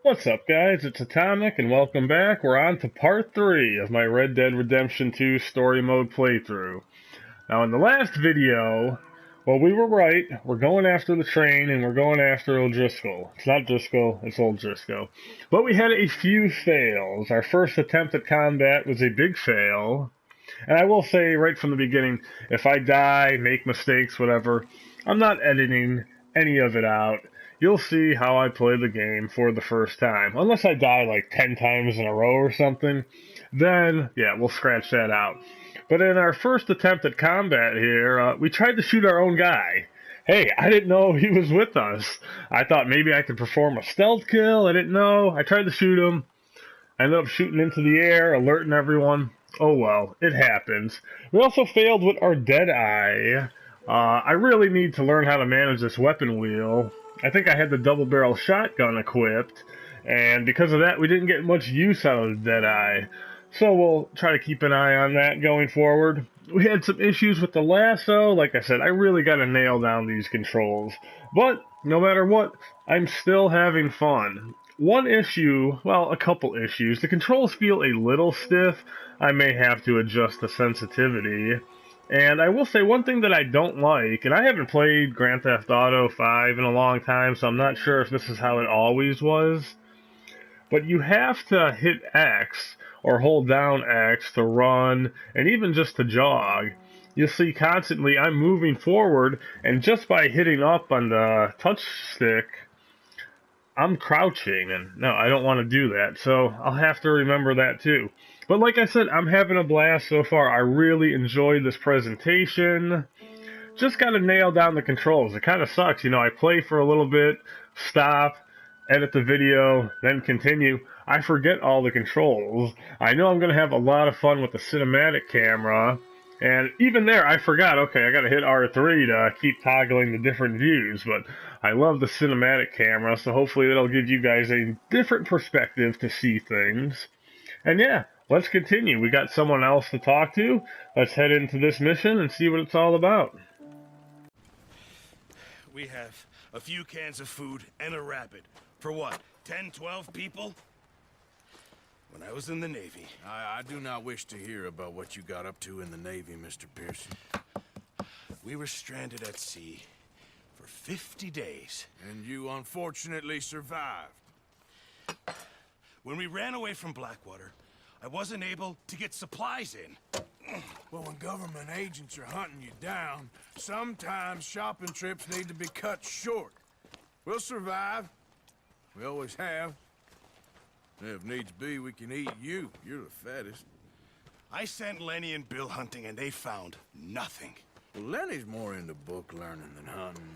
What's up, guys? It's Atomic, and welcome back. We're on to part 3 of my Red Dead Redemption 2 story mode playthrough. Now, in the last video, well, we were right. We're going after the train, and we're going after O'Driscoll. It's not Driscoll, it's O'Driscoll. But we had a few fails. Our first attempt at combat was a big fail. And I will say right from the beginning, if I die, make mistakes, whatever, I'm not editing any of it out. You'll see how I play the game for the first time. Unless I die like 10 times in a row or something, then, yeah, we'll scratch that out. But in our first attempt at combat here, we tried to shoot our own guy. Hey, I didn't know he was with us. I thought maybe I could perform a stealth kill. I didn't know. I tried to shoot him. I ended up shooting into the air, alerting everyone. Oh well, it happens. We also failed with our Deadeye. I really need to learn how to manage this weapon wheel. I think I had the double barrel shotgun equipped, and because of that we didn't get much use out of the Deadeye. So we'll try to keep an eye on that going forward. We had some issues with the lasso. Like I said, I really got to nail down these controls. But no matter what, I'm still having fun. One issue, well, a couple issues. The controls feel a little stiff. I may have to adjust the sensitivity. And I will say one thing that I don't like, and I haven't played Grand Theft Auto 5 in a long time, so I'm not sure if this is how it always was, but you have to hit X or hold down X to run and even just to jog. You'll see constantly I'm moving forward, and just by hitting up on the touch stick, I'm crouching, and no, I don't want to do that, so I'll have to remember that too. But like I said, I'm having a blast so far. I really enjoyed this presentation. Just got to nail down the controls. It kind of sucks, you know, I play for a little bit, stop, edit the video, then continue. I forget all the controls. I know I'm going to have a lot of fun with the cinematic camera. And even there, I forgot, okay, I gotta hit R3 to keep toggling the different views, but I love the cinematic camera, so hopefully that'll give you guys a different perspective to see things. And yeah, let's continue. We got someone else to talk to. Let's head into this mission and see what it's all about. We have a few cans of food and a rabbit. For what, 10, 12 people? When I was in the Navy. I do not wish to hear about what you got up to in the Navy, Mr. Pearson. We were stranded at sea for 50 days. And you unfortunately survived. When we ran away from Blackwater, I wasn't able to get supplies in. Well, when government agents are hunting you down, sometimes shopping trips need to be cut short. We'll survive. We always have. If needs be, we can eat you. You're the fattest. I sent Lenny and Bill hunting, and they found nothing. Well, Lenny's more into book learning than hunting.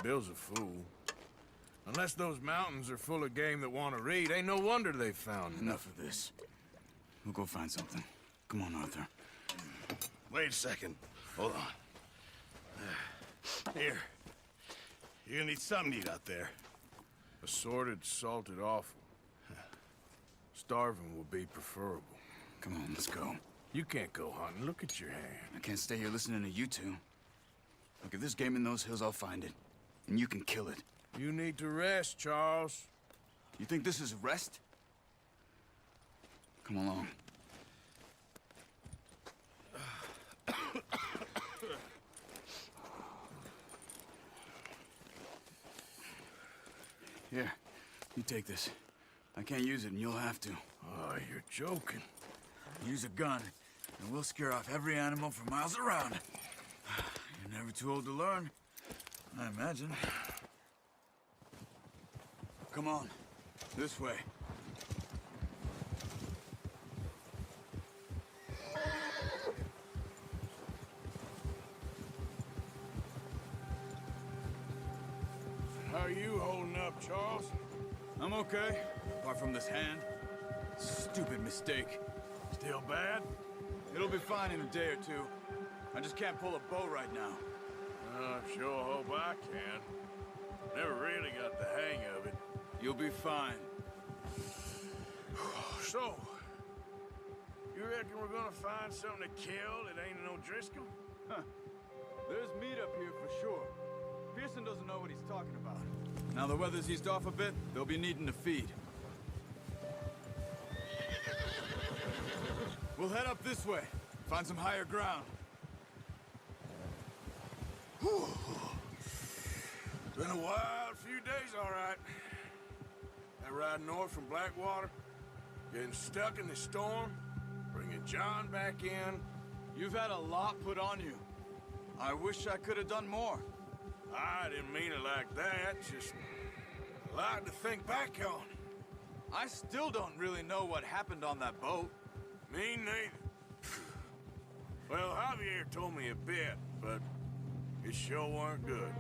Bill's a fool. Unless those mountains are full of game that want to read, ain't no wonder they found Enough of this. We'll go find something. Come on, Arthur. Wait a second. Hold on. Here. You're gonna need something to eat out there. Assorted, salted offal. Starving will be preferable. Come on, let's go. You can't go hunting. Look at your hand. I can't stay here listening to you two. Look, if there's game in those hills, I'll find it. And you can kill it. You need to rest, Charles. You think this is rest? Come along. Here, you take this. I can't use it, and you'll have to. Oh, you're joking. Use a gun, and we'll scare off every animal for miles around. You're never too old to learn, I imagine. Come on, this way. How are you holding up, Charles? I'm okay, apart from this hand. Stupid mistake. Still bad? It'll be fine in a day or two. I just can't pull a bow right now. I sure hope I can. Never really got the hang of it. You'll be fine. So, you reckon we're gonna find something to kill that ain't no Driscoll? Huh. There's meat up here for sure. Pearson doesn't know what he's talking about. Now the weather's eased off a bit, they'll be needing to feed. We'll head up this way. Find some higher ground. Whew. Been a wild few days, all right. That ride north from Blackwater, getting stuck in the storm, bringing John back in. You've had a lot put on you. I wish I could have done more. I didn't mean it like that, just a lot to think back on. I still don't really know what happened on that boat. Me neither. Well, Javier told me a bit, but it sure weren't good.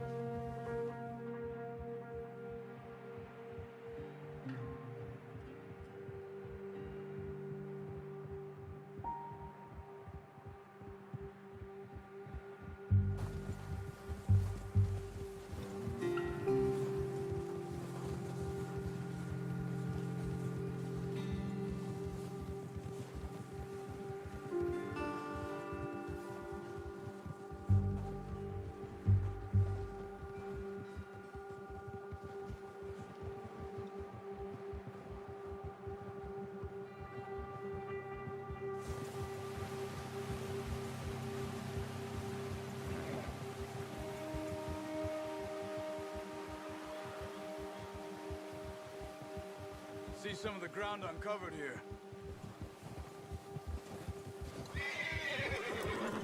See some of the ground uncovered here.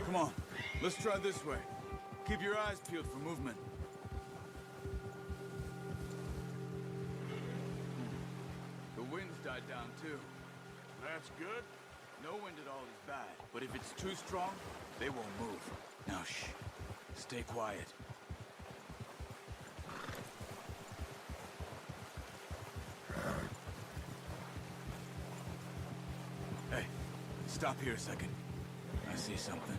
Come on, let's try this way. Keep your eyes peeled for movement. The wind's died down too. That's good. No wind at all is bad, but if it's too strong, they won't move. Now shh, stay quiet. Hey, stop here a second. I see something.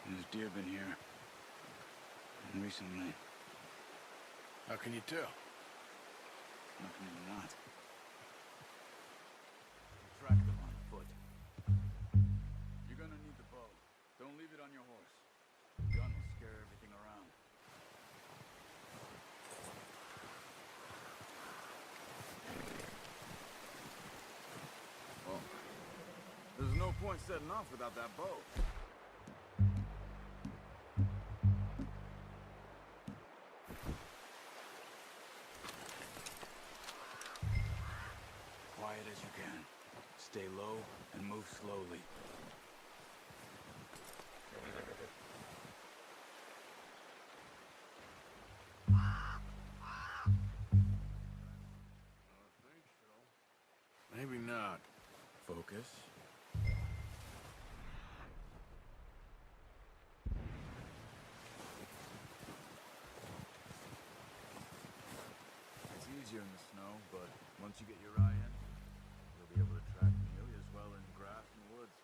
There's deer been here. Recently. How can you tell? How can you not? Track them on foot. You're gonna need the bow. Don't leave it on your horse. The gun will scare everything around. Well, there's no point setting off without that bow. Quiet as you can. Stay low and move slowly. I think so. Maybe not. Focus. It's easier in the snow, but once you get your eye in, you'll be able to track nearly as well in grass and woods.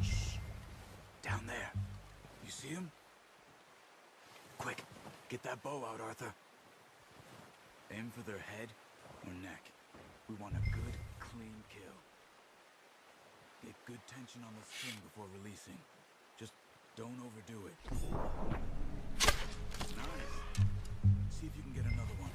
Shh. Down there. You see him? Quick, get that bow out, Arthur. Aim for their head or neck. We want a good, clean kill. Get good tension on the string before releasing. Just don't overdo it. Nice. See if you can get another one.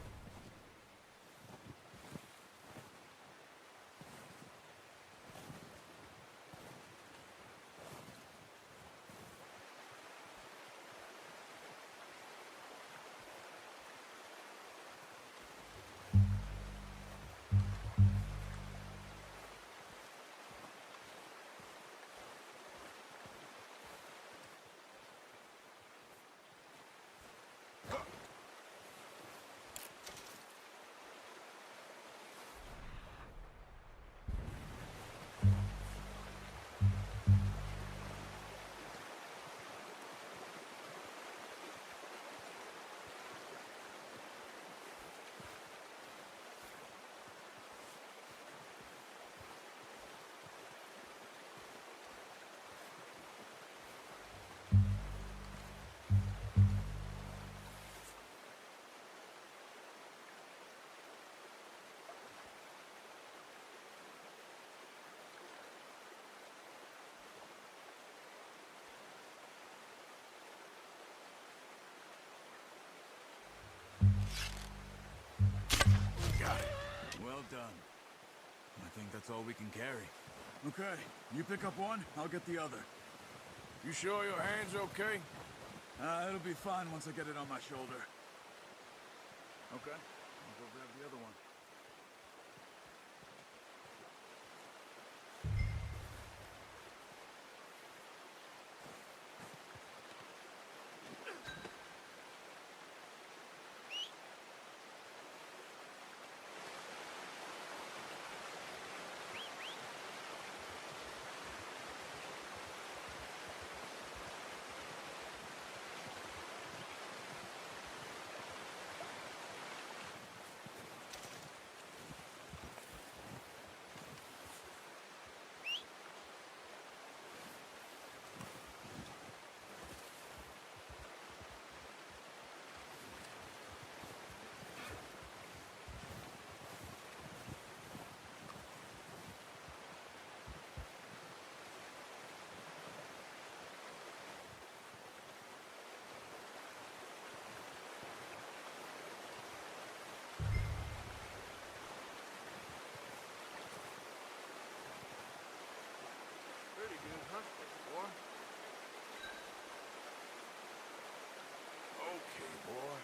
done. I think that's all we can carry. Okay, you pick up one, I'll get the other. You sure your hand's okay? It'll be fine once I get it on my shoulder. Okay, I'll go grab the other one. Pretty good hunt, boy. Okay, boy.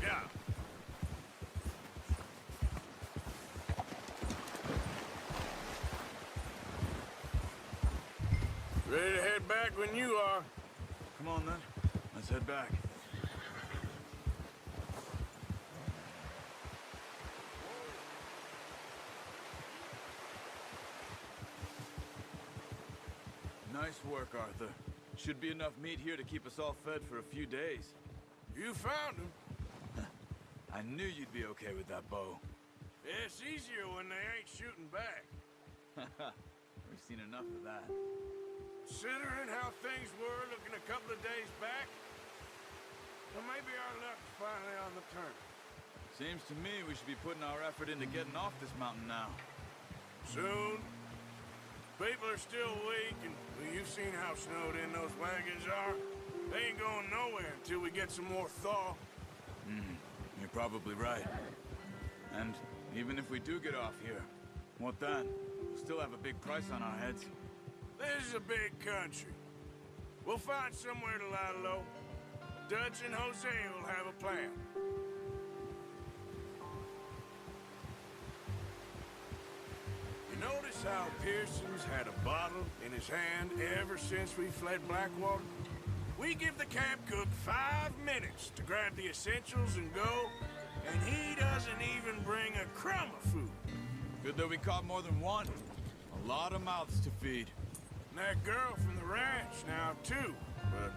Yeah. Ready to head back when you are. Come on then, let's head back. Nice work, Arthur. Should be enough meat here to keep us all fed for a few days. You found him. I knew you'd be okay with that bow. It's easier when they ain't shooting back. We've seen enough of that. Considering how things were looking a couple of days back, well, maybe our luck's finally on the turn. Seems to me we should be putting our effort into getting off this mountain now. Soon. People are still weak, and well, you've seen how snowed in those wagons are. They ain't going nowhere until we get some more thaw. You're probably right. And even if we do get off here, what then? We'll still have a big price on our heads. This is a big country. We'll find somewhere to lie low. Dutch and Jose will have a plan. You notice how Pearson's had a bottle in his hand ever since we fled Blackwater? We give the camp cook 5 minutes to grab the essentials and go, and he doesn't even bring a crumb of food. Good that we caught more than one. A lot of mouths to feed. And that girl from the ranch now, too, but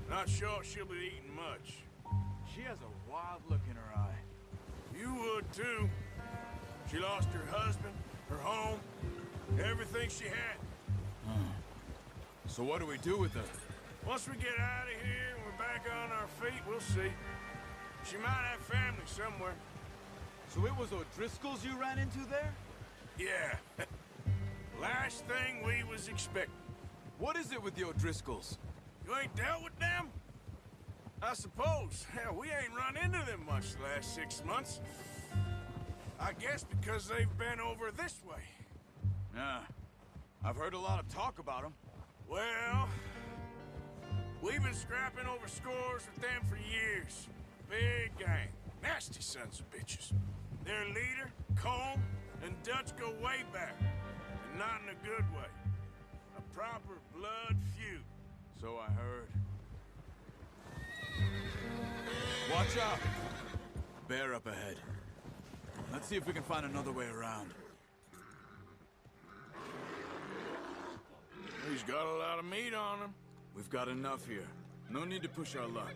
not sure she'll be eating much. She has a wild look in her eye. You would, too. She lost her husband, her home, everything she had. So what do we do with her? Once we get out of here and we're back on our feet, we'll see. She might have family somewhere. So it was O'Driscoll's you ran into there? Yeah. Last thing we was expecting. What is it with the O'Driscolls? You ain't dealt with them? I suppose. Hell, we ain't run into them much the last 6 months. I guess because they've been over this way. Yeah. I've heard a lot of talk about them. Well, we've been scrapping over scores with them for years. Big gang. Nasty sons of bitches. Their leader, Colm, and Dutch go way back. And not in a good way. A proper blood feud. So I heard. Watch out! Bear up ahead. Let's see if we can find another way around. He's got a lot of meat on him. We've got enough here. No need to push our luck.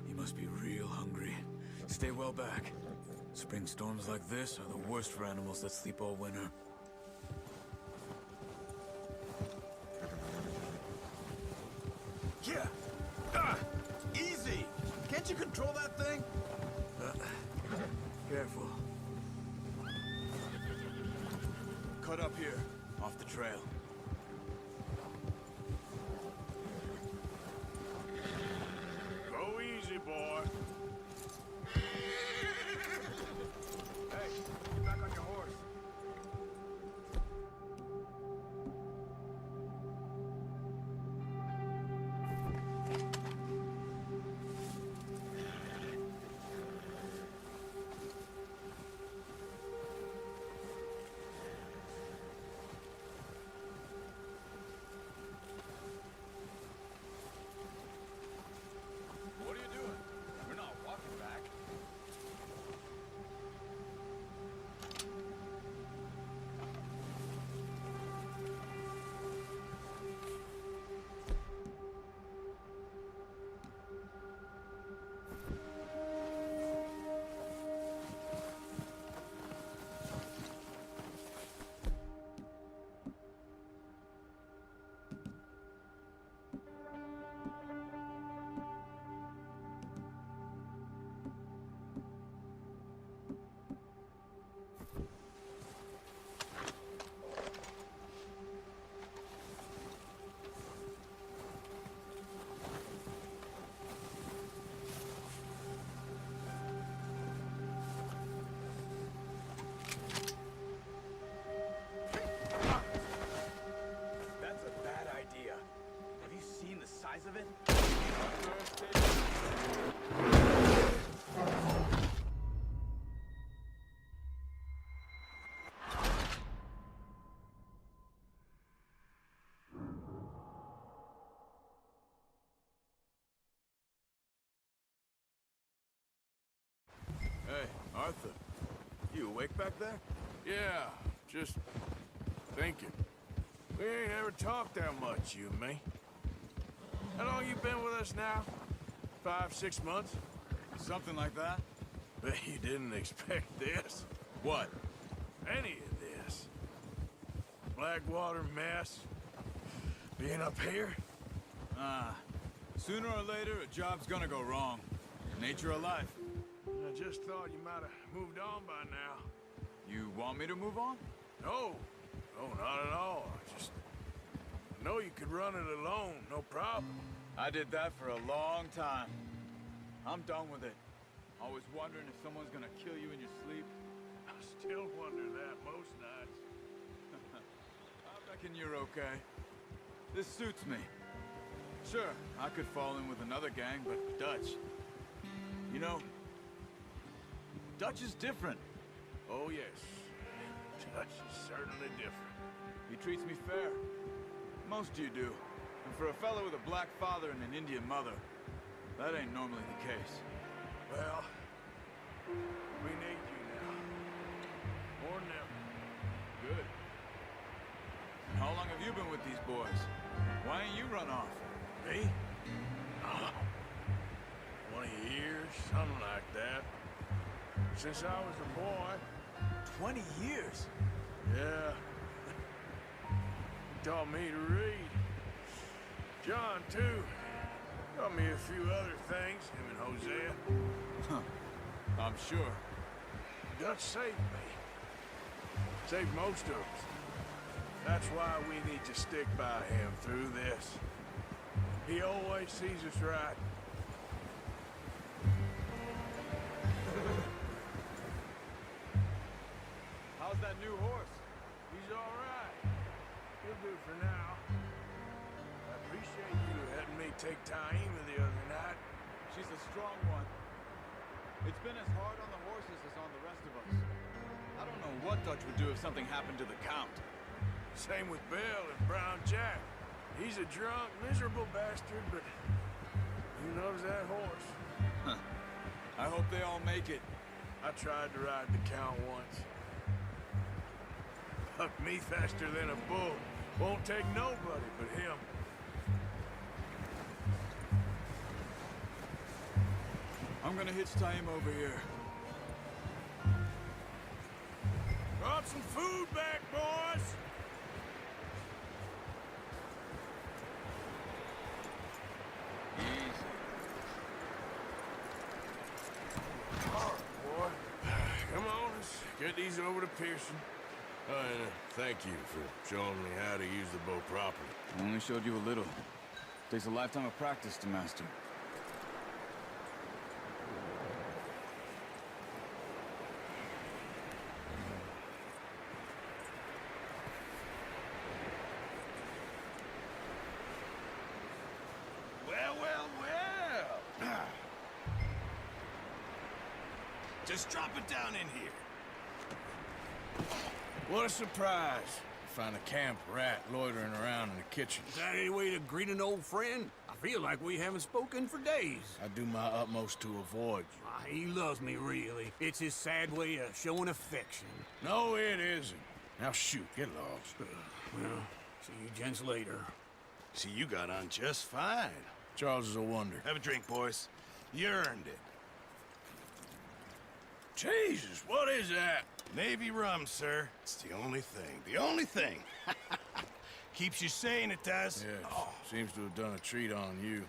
He must be real hungry. Stay well back. Spring storms like this are the worst for animals that sleep all winter. Yeah. Easy. Can't you control that thing? Careful. Cut up here, off the trail. boy. Hey, get back on your horse. What are you doing? We're not walking back. That's a bad idea. Have you seen the size of it? Hey, Arthur. You awake back there? Yeah, just thinking. We ain't ever talked that much, you and me. How long you been with us now? 5, 6 months? Something like that? Bet you didn't expect this. What? Any of this. Blackwater mess. Being up here? Sooner or later, a job's gonna go wrong. Nature of life. I just thought you might have moved on by now. You want me to move on? No. No, not at all. I know you could run it alone, no problem. I did that for a long time. I'm done with it. Always wondering if someone's gonna kill you in your sleep. I still wonder that most nights. I reckon you're okay. This suits me. Sure, I could fall in with another gang, but Dutch... You know, Dutch is different. Oh, yes. Dutch is certainly different. He treats me fair. Most of you do. And for a fellow with a black father and an Indian mother, that ain't normally the case. Well, we need you now. More than ever. Good. And how long have you been with these boys? Why ain't you run off? Me? Oh, 20 years, something like that. Since I was a boy. 20 years? Yeah. He taught me to read. John, too. Taught me a few other things, him and Hosea. Huh. I'm sure. Dutch saved me. Saved most of us. That's why we need to stick by him through this. He always sees us right. How's that new horse? He's all right. He'll do for now. I appreciate you letting me take Taima the other night. She's a strong one. It's been as hard on the horses as on the rest of us. I don't know what Dutch would do if something happened to the Count. Same with Bill and Brown Jack. He's a drunk, miserable bastard, but he loves that horse. Huh. I hope they all make it. I tried to ride the Count once. Bucked me faster than a bull. Won't take nobody but him. I'm gonna hitch Taima over here. Brought some food back, boys! Easy. All right, boy. Come on, let's get these over to Pearson. And thank you for showing me how to use the bow properly. I only showed you a little. Takes a lifetime of practice to master. Just drop it down in here. What a surprise. Find a camp rat loitering around in the kitchen. Is that any way to greet an old friend? I feel like we haven't spoken for days. I do my utmost to avoid you. He loves me, really. It's his sad way of showing affection. No, it isn't. Now shoot, get lost. Well, see you gents later. See, you got on just fine. Charles is a wonder. Have a drink, boys. You earned it. Jesus, what is that? Navy rum, sir. It's the only thing. The only thing. Keeps you sane, it does. Yes, seems to have done a treat on you.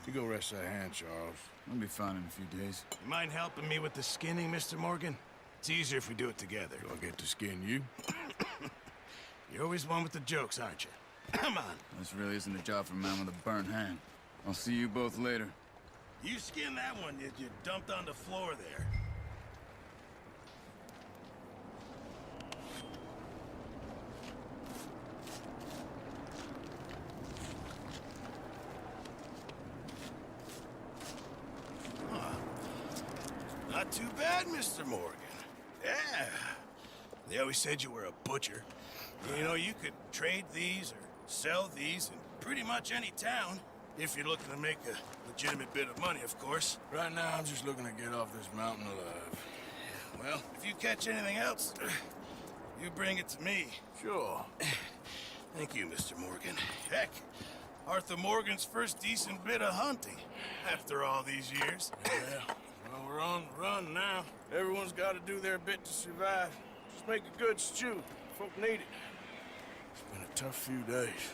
You go rest that hand, Charles. I'll be fine in a few days. You mind helping me with the skinning, Mr. Morgan? It's easier if we do it together. Do I get to skin you? You're always one with the jokes, aren't you? Come on. This really isn't a job for a man with a burnt hand. I'll see you both later. You skin that one that you dumped on the floor there. Not too bad, Mr. Morgan. Yeah. They always said you were a butcher. You know, you could trade these or sell these in pretty much any town. If you're looking to make a legitimate bit of money, of course. Right now, I'm just looking to get off this mountain alive. Well, if you catch anything else, you bring it to me. Sure. Thank you, Mr. Morgan. Heck, Arthur Morgan's first decent bit of hunting after all these years. Yeah. Well, we're on the run now. Everyone's got to do their bit to survive. Just make a good stew. Folk need it. It's been a tough few days.